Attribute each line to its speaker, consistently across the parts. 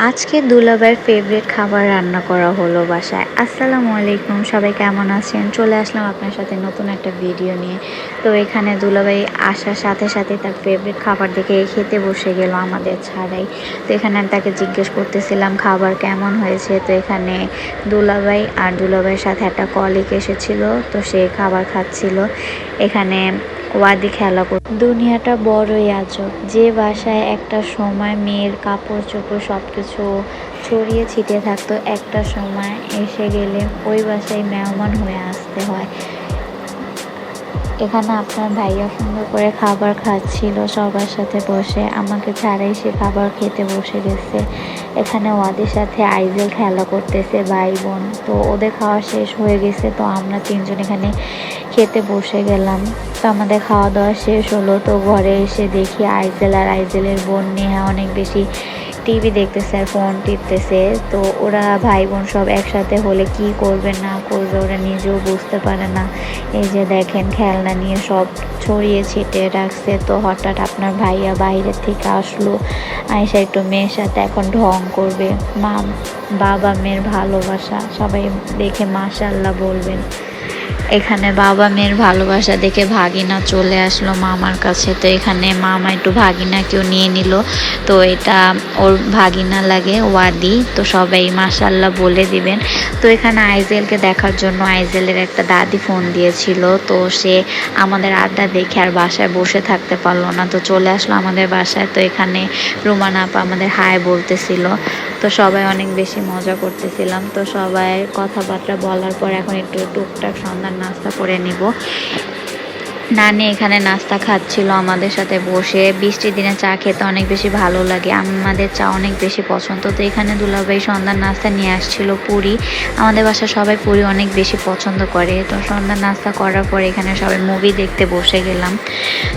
Speaker 1: আজকে দুলাভাইয়ের ফেভারিট খাবার রান্না করা হলো বাসায়। আসসালামু আলাইকুম, সবাই কেমন আছেন? চলে আসলাম আপনার সাথে নতুন একটা ভিডিও নিয়ে। তো এখানে দুলাভাই আসার সাথে সাথে তার ফেভারিট খাবার দেখে খেতে বসে গেল আমাদের ছাড়াই। তো এখানে আমি তাকে জিজ্ঞেস করতেছিলাম খাবার কেমন হয়েছে। তো এখানে দুলাভাই আর দুলাভাইয়ের সাথে একটা কলিগ এসেছিল, তো সে খাবার খাচ্ছিল। এখানে ওয়াদি খেলা কর। দুনিয়াটা বড়ই আজব, যে বাসায় একটা সময় মেয়ের কাপড় চোপড় সব কিছু ছড়িয়ে ছিটিয়ে থাকতো, একটা সময় এসে গেলে ওই বাসায় মেহমান হয়ে আসতে হয়। এখানে আপনার ভাইয়া সুন্দর করে খাবার খাচ্ছিল সবার সাথে বসে, আমাকে ছাড়াই সে খাবার খেতে বসে গেছে। এখানে ওদের সাথে আইজেল খেলা করতেছে ভাই বোন। তো ওদের খাওয়া শেষ হয়ে গেছে, তো আমরা তিনজন এখানে খেতে বসে গেলাম। তো আমাদের খাওয়া দাওয়া শেষ হলো। তো ঘরে এসে দেখি আইজেল আর আইজেলের বোন নেহা অনেক বেশি টিভি দেখতেছে আর ফোন টিপতেছে। তো ওরা ভাই বোন সব একসাথে হলে কি করবে না করবে ওরা নিজেও বুঝতে পারে না। এই যে দেখেন খেলনা নিয়ে সব ছড়িয়ে ছিটিয়ে রাখছে। তো হঠাৎ আপনার ভাইয়া বাইরের থেকে আসলো, আয়সা একটু মেয়ের সাথে এখন ঢং করবে। মা বাবা মেয়ের ভালোবাসা সবাই দেখে মাশাআল্লাহ বলবেন। এখানে বাবা মেয়ের ভালোবাসা দেখে ভাগিনা চলে আসলো মামার কাছে। তো এখানে মামা একটু ভাগিনাকেও নিয়ে নিল। তো এটা ওর ভাগিনা লাগে ওয়াদি। তো সবাই মাশাআল্লাহ বলে দিবেন। তো এখানে আইজেলকে দেখার জন্য আইজেলের একটা দাদি ফোন দিয়েছিল। তো সে আমাদের আড্ডা দেখে আর বাসায় বসে থাকতে পারলো না, তো চলে আসলো আমাদের বাসায়। তো এখানে রুমানা আপা আমাদের হাই বলতেছিল। তো সবাই অনেক বেশি মজা করতেছিলাম। তো সবাই কথাবার্তা বলার পর এখন একটু টুকটাক সন্ধ্যার নাস্তা করে নিব। নানি এখানে নাস্তা খাচ্ছিল আমাদের সাথে বসে। বৃষ্টির দিনে চা খেতে অনেক বেশি ভালো লাগে, আমাদের চা অনেক বেশি পছন্দ। তো এখানে দুলাভাই সন্ধ্যার নাস্তা নিয়ে আসছিল পুরি। আমাদের বাসায় সবাই পুরি অনেক বেশি পছন্দ করে। তো সন্ধ্যার নাস্তা করার পর এখানে সবাই মুভি দেখতে বসে গেলাম।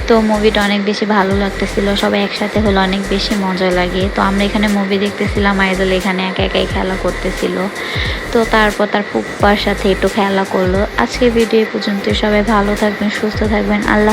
Speaker 1: তো মুভিটা অনেক বেশি ভালো লাগতেছিল, সবাই একসাথে হলে অনেক বেশি মজা লাগে। তো আমরা এখানে মুভি দেখতেছিলাম, আইজল এখানে একা একাই খেলা করতেছিল। তো তারপর তার ফুপ্পার সাথে একটু খেলা করলো। আজকের ভিডিও পর্যন্ত, সবাই ভালো থাকবেন, সুস্থ থাকবেন, আল্লাহ।